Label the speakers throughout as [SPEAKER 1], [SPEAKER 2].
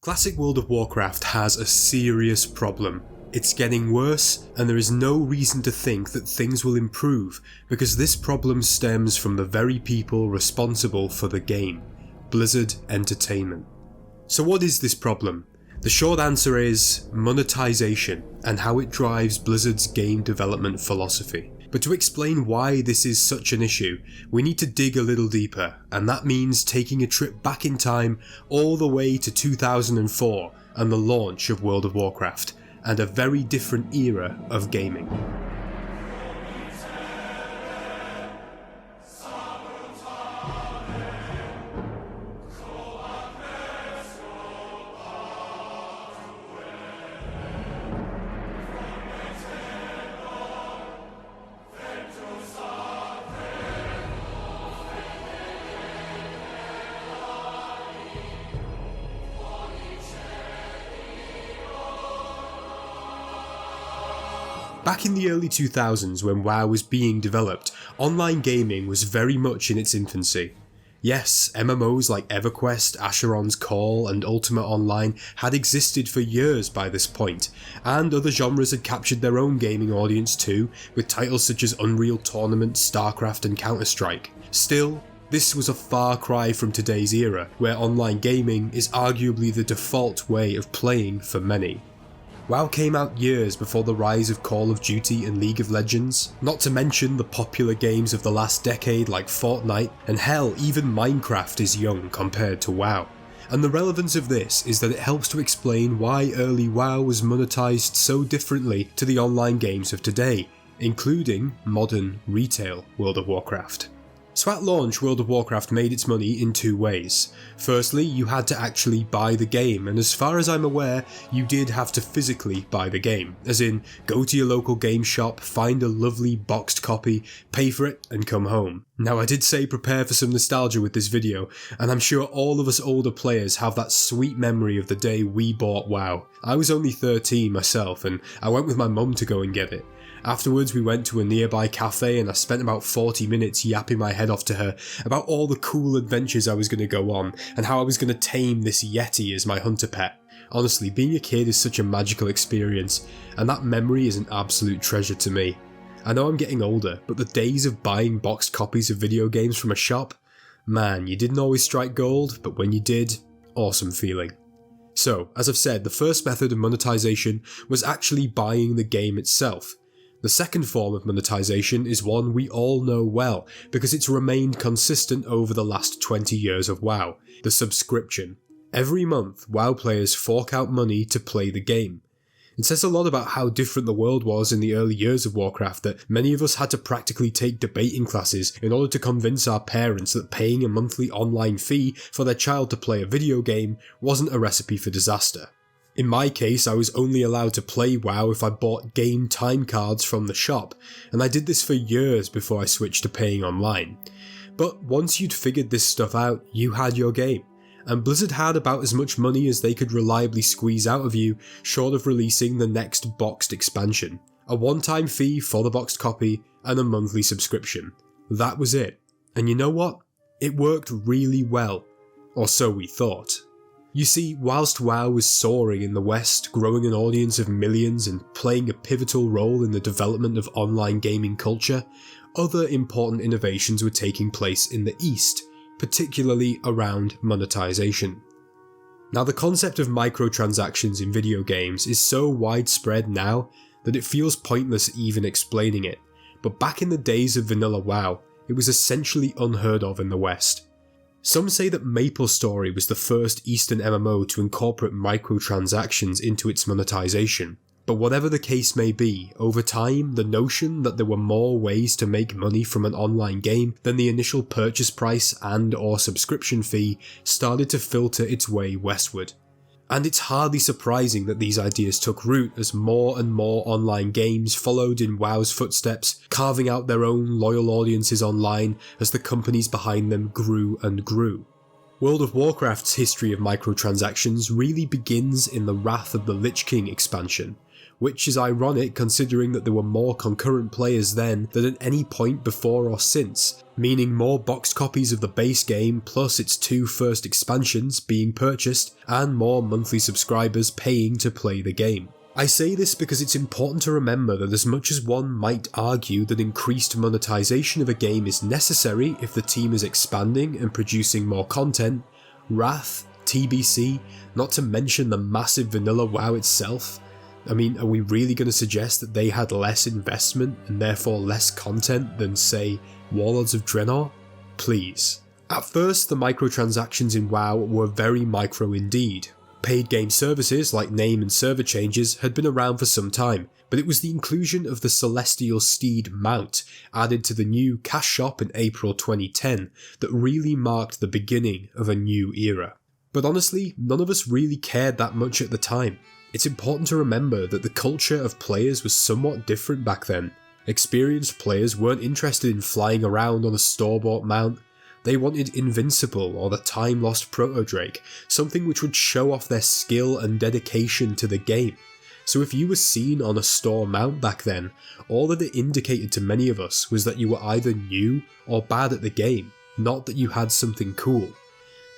[SPEAKER 1] Classic World of Warcraft has a serious problem. It's getting worse, and there is no reason to think that things will improve because this problem stems from the very people responsible for the game, Blizzard Entertainment. So what is this problem? The short answer is monetization and how it drives Blizzard's game development philosophy. But to explain why this is such an issue, we need to dig a little deeper, and that means taking a trip back in time all the way to 2004 and the launch of World of Warcraft, and a very different era of gaming. Back in the early 2000s when WoW was being developed, online gaming was very much in its infancy. Yes, MMOs like EverQuest, Asheron's Call and Ultima Online had existed for years by this point, and other genres had captured their own gaming audience too, with titles such as Unreal Tournament, StarCraft and Counter-Strike. Still, this was a far cry from today's era, where online gaming is arguably the default way of playing for many. WoW came out years before the rise of Call of Duty and League of Legends, not to mention the popular games of the last decade like Fortnite, and hell, even Minecraft is young compared to WoW. And the relevance of this is that it helps to explain why early WoW was monetized so differently to the online games of today, including modern retail World of Warcraft. So at launch, World of Warcraft made its money in two ways. Firstly, you had to actually buy the game, and as far as I'm aware, you did have to physically buy the game, as in go to your local game shop, find a lovely boxed copy, pay for it, and come home. Now I did say prepare for some nostalgia with this video, and I'm sure all of us older players have that sweet memory of the day we bought WoW. I was only 13 myself, and I went with my mum to go and get it. Afterwards we went to a nearby cafe and I spent about 40 minutes yapping my head off to her about all the cool adventures I was going to go on and how I was going to tame this Yeti as my hunter pet. Honestly, being a kid is such a magical experience, and that memory is an absolute treasure to me. I know I'm getting older, but the days of buying boxed copies of video games from a shop? Man, you didn't always strike gold, but when you did, awesome feeling. So, as I've said, the first method of monetization was actually buying the game itself. The second form of monetization is one we all know well because it's remained consistent over the last 20 years of WoW, the subscription. Every month, WoW players fork out money to play the game. It says a lot about how different the world was in the early years of Warcraft that many of us had to practically take debating classes in order to convince our parents that paying a monthly online fee for their child to play a video game wasn't a recipe for disaster. In my case, I was only allowed to play WoW if I bought game time cards from the shop, and I did this for years before I switched to paying online. But once you'd figured this stuff out, you had your game, and Blizzard had about as much money as they could reliably squeeze out of you, short of releasing the next boxed expansion. A one-time fee for the boxed copy, and a monthly subscription. That was it. And you know what? It worked really well. Or so we thought. You see, whilst WoW was soaring in the West, growing an audience of millions and playing a pivotal role in the development of online gaming culture, other important innovations were taking place in the East, particularly around monetization. Now, the concept of microtransactions in video games is so widespread now that it feels pointless even explaining it, but back in the days of vanilla WoW, it was essentially unheard of in the West. Some say that MapleStory was the first Eastern MMO to incorporate microtransactions into its monetization, but whatever the case may be, over time the notion that there were more ways to make money from an online game than the initial purchase price and/or subscription fee started to filter its way westward. And it's hardly surprising that these ideas took root as more and more online games followed in WoW's footsteps, carving out their own loyal audiences online as the companies behind them grew and grew. World of Warcraft's history of microtransactions really begins in the Wrath of the Lich King expansion, which is ironic considering that there were more concurrent players then than at any point before or since, meaning more boxed copies of the base game plus its 2 first expansions being purchased and more monthly subscribers paying to play the game. I say this because it's important to remember that as much as one might argue that increased monetization of a game is necessary if the team is expanding and producing more content, Wrath, TBC, not to mention the massive vanilla WoW itself, I mean, are we really going to suggest that they had less investment and therefore less content than, say, Warlords of Draenor? Please. At first, the microtransactions in WoW were very micro indeed. Paid game services like name and server changes had been around for some time, but it was the inclusion of the Celestial Steed mount added to the new cash shop in April 2010 that really marked the beginning of a new era. But honestly, none of us really cared that much at the time. It's important to remember that the culture of players was somewhat different back then. Experienced players weren't interested in flying around on a store-bought mount. They wanted Invincible or the time-lost Proto-Drake, something which would show off their skill and dedication to the game. So if you were seen on a store mount back then, all that it indicated to many of us was that you were either new or bad at the game, not that you had something cool.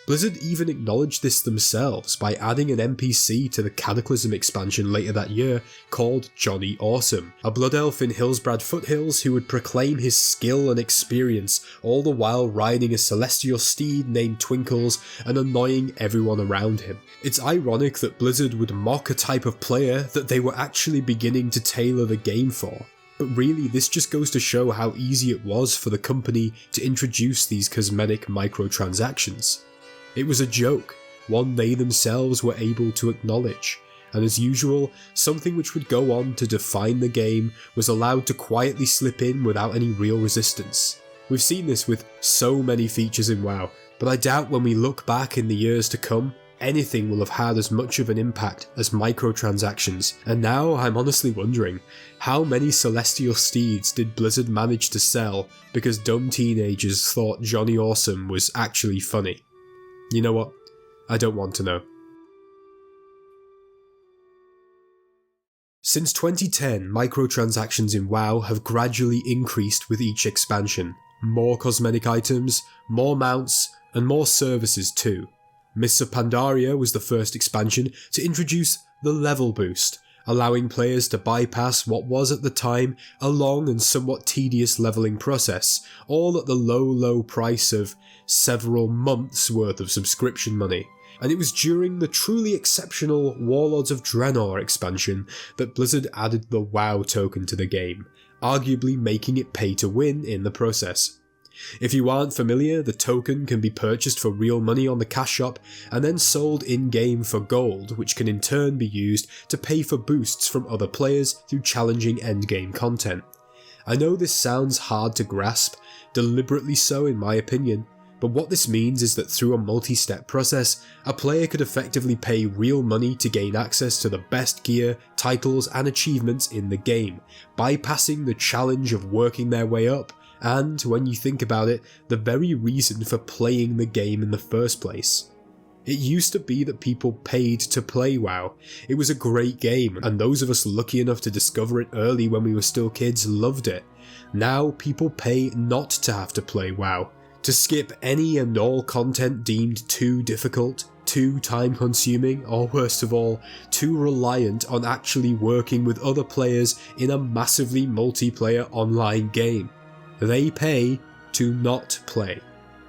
[SPEAKER 1] Blizzard even acknowledged this themselves by adding an NPC to the Cataclysm expansion later that year called Johnny Awesome, a blood elf in Hillsbrad foothills who would proclaim his skill and experience all the while riding a celestial steed named Twinkles and annoying everyone around him. It's ironic that Blizzard would mock a type of player that they were actually beginning to tailor the game for. But really, this just goes to show how easy it was for the company to introduce these cosmetic microtransactions. It was a joke, one they themselves were able to acknowledge, and as usual, something which would go on to define the game was allowed to quietly slip in without any real resistance. We've seen this with so many features in WoW, but I doubt when we look back in the years to come, anything will have had as much of an impact as microtransactions, and now I'm honestly wondering, how many Celestial Steeds did Blizzard manage to sell because dumb teenagers thought Johnny Awesome was actually funny? You know what? I don't want to know. Since 2010, microtransactions in WoW have gradually increased with each expansion. More cosmetic items, more mounts, and more services too. Mists of Pandaria was the first expansion to introduce the level boost, allowing players to bypass what was at the time a long and somewhat tedious leveling process, all at the low price of several months worth of subscription money. And it was during the truly exceptional Warlords of Draenor expansion that Blizzard added the WoW token to the game, arguably making it pay to win in the process. If you aren't familiar, the token can be purchased for real money on the cash shop and then sold in-game for gold, which can in turn be used to pay for boosts from other players through challenging endgame content. I know this sounds hard to grasp, deliberately so in my opinion, but what this means is that through a multi-step process, a player could effectively pay real money to gain access to the best gear, titles and achievements in the game, bypassing the challenge of working their way up, and, when you think about it, the very reason for playing the game in the first place. It used to be that people paid to play WoW. It was a great game, and those of us lucky enough to discover it early when we were still kids loved it. Now people pay not to have to play WoW, to skip any and all content deemed too difficult, too time consuming, or worst of all, too reliant on actually working with other players in a massively multiplayer online game. They pay to not play.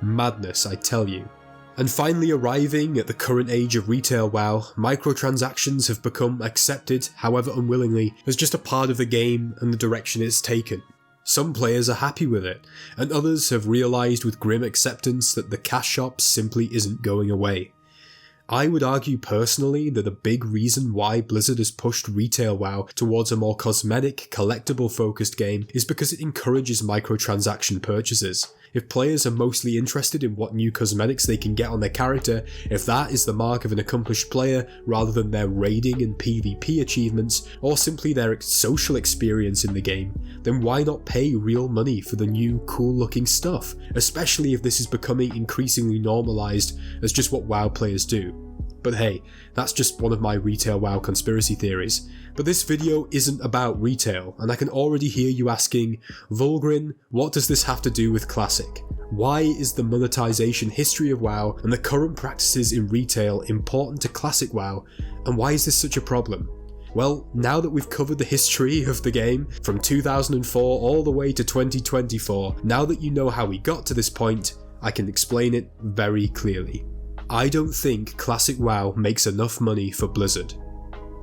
[SPEAKER 1] Madness, I tell you. And finally arriving at the current age of retail WoW, microtransactions have become accepted, however unwillingly, as just a part of the game and the direction it's taken. Some players are happy with it, and others have realised with grim acceptance that the cash shop simply isn't going away. I would argue personally that a big reason why Blizzard has pushed retail WoW towards a more cosmetic, collectible focused game is because it encourages microtransaction purchases. If players are mostly interested in what new cosmetics they can get on their character, if that is the mark of an accomplished player rather than their raiding and PvP achievements, or simply their social experience in the game, then why not pay real money for the new cool looking stuff, especially if this is becoming increasingly normalised as just what WoW players do. But hey, that's just one of my retail WoW conspiracy theories. But this video isn't about retail, and I can already hear you asking, Vulgrin, what does this have to do with Classic? Why is the monetization history of WoW and the current practices in retail important to Classic WoW, and why is this such a problem? Well, now that we've covered the history of the game from 2004 all the way to 2024, now that you know how we got to this point, I can explain it very clearly. I don't think Classic WoW makes enough money for Blizzard.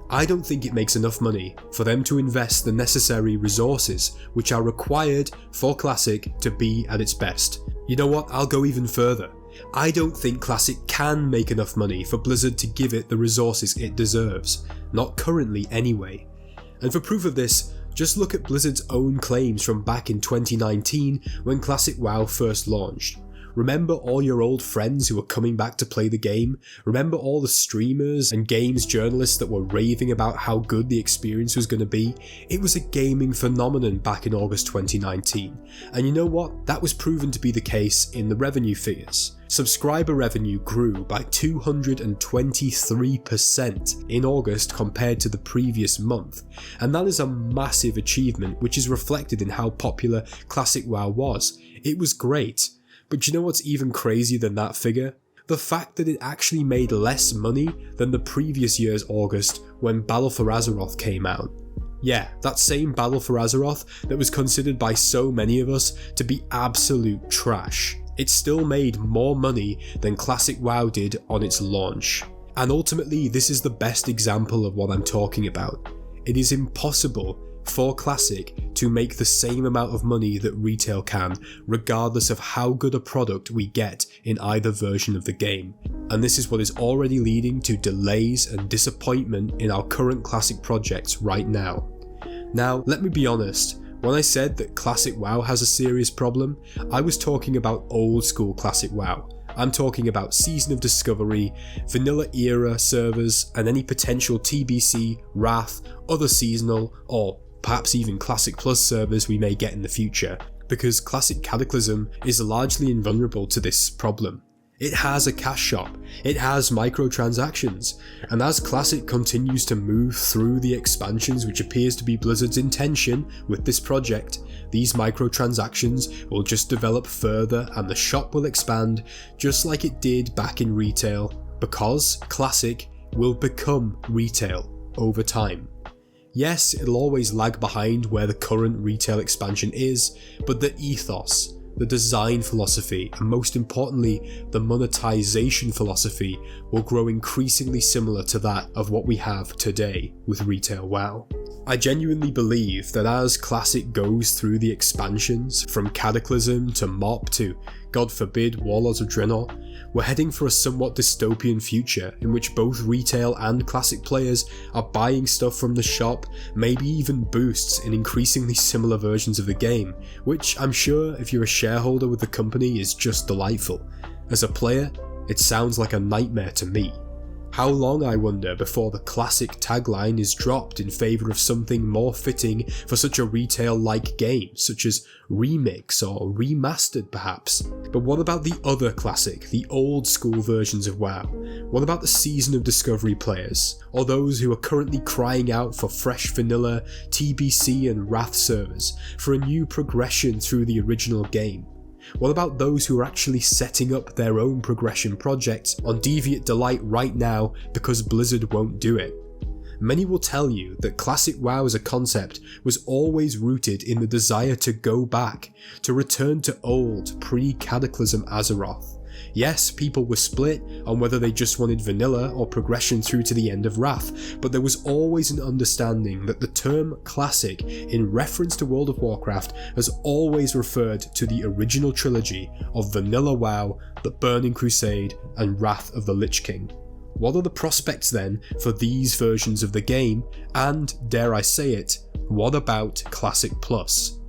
[SPEAKER 1] I don't think it makes enough money for them to invest the necessary resources which are required for Classic to be at its best. You know what, I'll go even further. I don't think Classic can make enough money for Blizzard to give it the resources it deserves, not currently anyway. And for proof of this, just look at Blizzard's own claims from back in 2019 when Classic WoW first launched. Remember all your old friends who were coming back to play the game? Remember all the streamers and games journalists that were raving about how good the experience was going to be? It was a gaming phenomenon back in August 2019. And you know what? That was proven to be the case in the revenue figures. Subscriber revenue grew by 223% in August compared to the previous month, and that is a massive achievement which is reflected in how popular Classic WoW was. It was great. But you know what's even crazier than that figure? The fact that it actually made less money than the previous year's August when Battle for Azeroth came out. Yeah, that same Battle for Azeroth that was considered by so many of us to be absolute trash. It still made more money than Classic WoW did on its launch. And ultimately, this is the best example of what I'm talking about. It is impossible for Classic to make the same amount of money that retail can, regardless of how good a product we get in either version of the game. And this is what is already leading to delays and disappointment in our current Classic projects right now. Now, let me be honest, when I said that Classic WoW has a serious problem, I was talking about old school Classic WoW. I'm talking about Season of Discovery, Vanilla Era servers, and any potential TBC, Wrath, other seasonal, or perhaps even Classic Plus servers we may get in the future, because Classic Cataclysm is largely invulnerable to this problem. It has a cash shop, it has microtransactions, and as Classic continues to move through the expansions, which appears to be Blizzard's intention with this project, these microtransactions will just develop further and the shop will expand just like it did back in retail, because Classic will become retail over time. Yes, it'll always lag behind where the current retail expansion is, but the ethos, the design philosophy, and most importantly, the monetization philosophy will grow increasingly similar to that of what we have today with retail WoW. I genuinely believe that as Classic goes through the expansions, from Cataclysm to MOP to, God forbid, Warlords of Draenor, we're heading for a somewhat dystopian future in which both retail and Classic players are buying stuff from the shop, maybe even boosts in increasingly similar versions of the game, which I'm sure if you're a shareholder with the company is just delightful. As a player, it sounds like a nightmare to me. How long, I wonder, before the Classic tagline is dropped in favour of something more fitting for such a retail-like game, such as remix or remastered perhaps? But what about the other Classic, the old school versions of WoW? What about the Season of Discovery players, or those who are currently crying out for fresh vanilla, TBC and Wrath servers, for a new progression through the original game? What about those who are actually setting up their own progression projects on Deviant Delight right now because Blizzard won't do it? Many will tell you that Classic WoW as a concept was always rooted in the desire to go back, to return to old pre-Cataclysm Azeroth. Yes, people were split on whether they just wanted vanilla or progression through to the end of Wrath, but there was always an understanding that the term Classic, in reference to World of Warcraft, has always referred to the original trilogy of Vanilla WoW, The Burning Crusade, and Wrath of the Lich King. What are the prospects then for these versions of the game, and, dare I say it, what about Classic Plus?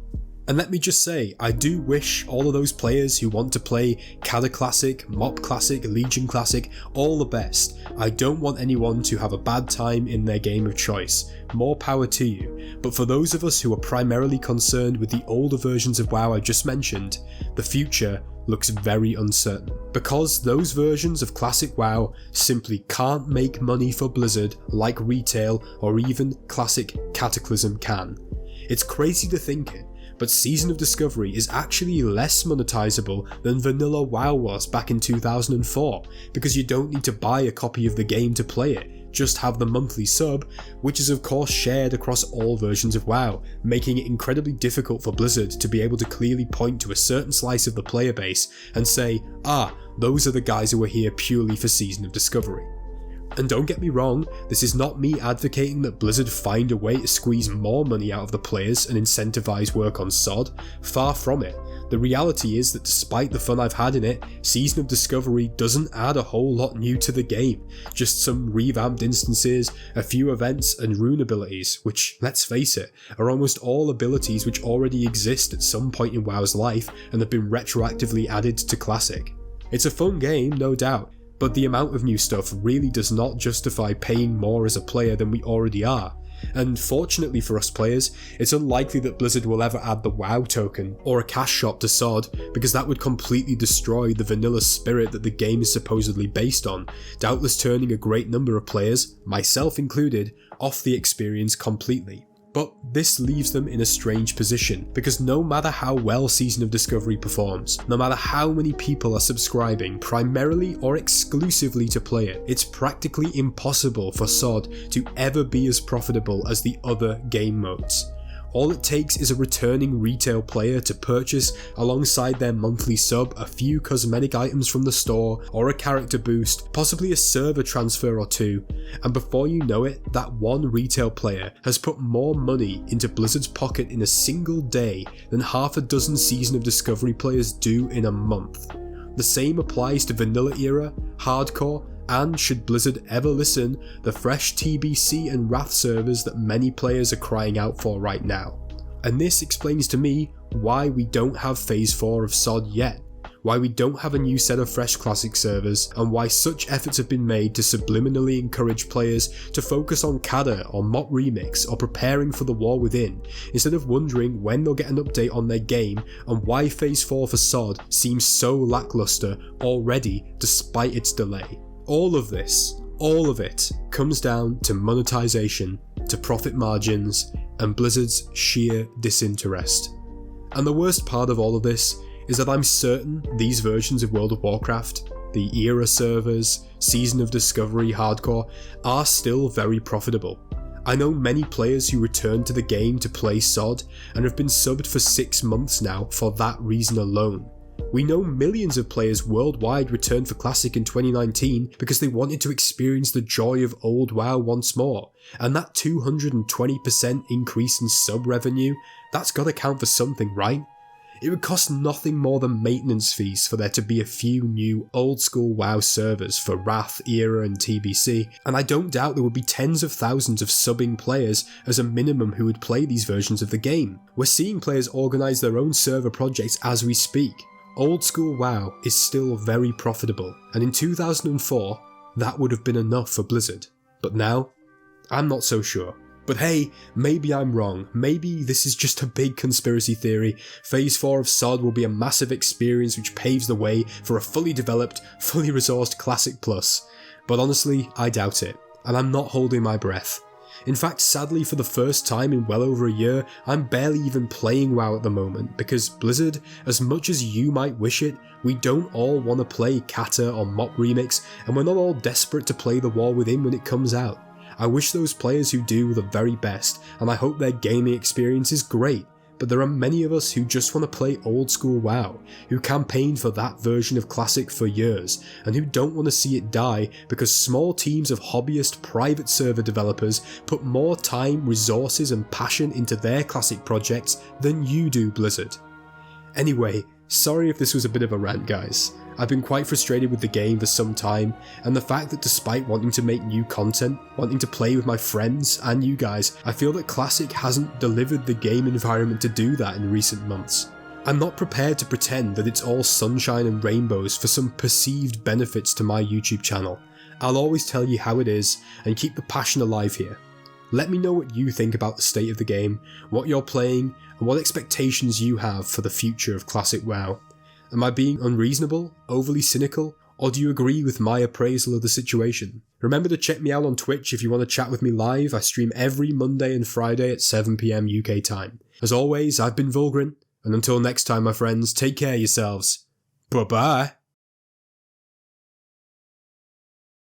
[SPEAKER 1] And let me just say, I do wish all of those players who want to play Cadder Classic, Mop Classic, Legion Classic, all the best. I don't want anyone to have a bad time in their game of choice. More power to you. But for those of us who are primarily concerned with the older versions of WoW I just mentioned, the future looks very uncertain. Because those versions of classic WoW simply can't make money for Blizzard like retail or even classic Cataclysm can. It's crazy to think it, but Season of Discovery is actually less monetizable than vanilla WoW was back in 2004, because you don't need to buy a copy of the game to play it, just have the monthly sub, which is of course shared across all versions of WoW, making it incredibly difficult for Blizzard to be able to clearly point to a certain slice of the player base and say, those are the guys who are here purely for Season of Discovery. And don't get me wrong, this is not me advocating that Blizzard find a way to squeeze more money out of the players and incentivize work on SOD, far from it. The reality is that despite the fun I've had in it, Season of Discovery doesn't add a whole lot new to the game, just some revamped instances, a few events and rune abilities, which, let's face it, are almost all abilities which already exist at some point in WoW's life and have been retroactively added to Classic. It's a fun game, no doubt, but the amount of new stuff really does not justify paying more as a player than we already are. And fortunately for us players, it's unlikely that Blizzard will ever add the WoW token or a cash shop to SOD, because that would completely destroy the vanilla spirit that the game is supposedly based on, doubtless turning a great number of players, myself included, off the experience completely. But this leaves them in a strange position, because no matter how well Season of Discovery performs, no matter how many people are subscribing primarily or exclusively to play it, it's practically impossible for SOD to ever be as profitable as the other game modes. All it takes is a returning retail player to purchase alongside their monthly sub a few cosmetic items from the store or a character boost, possibly a server transfer or two, and before you know it, that one retail player has put more money into Blizzard's pocket in a single day than half a dozen Season of Discovery players do in a month. The same applies to vanilla era, hardcore, and, should Blizzard ever listen, the fresh TBC and Wrath servers that many players are crying out for right now. And this explains to me why we don't have Phase 4 of SOD yet, why we don't have a new set of fresh classic servers, and why such efforts have been made to subliminally encourage players to focus on Cadder or Mop Remix or preparing for the War Within, instead of wondering when they'll get an update on their game, and why Phase 4 for SOD seems so lackluster already despite its delay. All of it, comes down to monetization, to profit margins, and Blizzard's sheer disinterest. And the worst part of all of this is that I'm certain these versions of World of Warcraft, the era servers, Season of Discovery hardcore, are still very profitable. I know many players who return to the game to play SOD and have been subbed for 6 months now for that reason alone. We know millions of players worldwide returned for Classic in 2019 because they wanted to experience the joy of old WoW once more, and that 220% increase in sub revenue, that's gotta count for something, right? It would cost nothing more than maintenance fees for there to be a few new old school WoW servers for Wrath, Era and TBC, and I don't doubt there would be tens of thousands of subbing players as a minimum who would play these versions of the game. We're seeing players organise their own server projects as we speak. Old school WoW is still very profitable, and in 2004, that would have been enough for Blizzard. But now, I'm not so sure. But hey, maybe I'm wrong, maybe this is just a big conspiracy theory. Phase 4 of SOD will be a massive experience which paves the way for a fully developed, fully resourced Classic Plus. But honestly, I doubt it, and I'm not holding my breath. In fact, sadly for the first time in well over a year, I'm barely even playing WoW at the moment, because Blizzard, as much as you might wish it, we don't all want to play Kata or Mop Remix, and we're not all desperate to play the War Within when it comes out. I wish those players who do the very best, and I hope their gaming experience is great, but there are many of us who just want to play old school WoW, who campaigned for that version of Classic for years, and who don't want to see it die because small teams of hobbyist private server developers put more time, resources and passion into their Classic projects than you do, Blizzard. Anyway, Sorry if this was a bit of a rant, guys. I've been quite frustrated with the game for some time, and the fact that despite wanting to make new content, wanting to play with my friends and you guys, I feel that Classic hasn't delivered the game environment to do that in recent months. I'm not prepared to pretend that it's all sunshine and rainbows for some perceived benefits to my YouTube channel. I'll always tell you how it is and keep the passion alive here. Let me know what you think about the state of the game, what you're playing, and what expectations you have for the future of Classic WoW. Am I being unreasonable, overly cynical, or do you agree with my appraisal of the situation? Remember to check me out on Twitch if you want to chat with me live. I stream every Monday and Friday at 7 PM UK time. As always, I've been Vulgrin, and until next time my friends, take care of yourselves. Bye bye!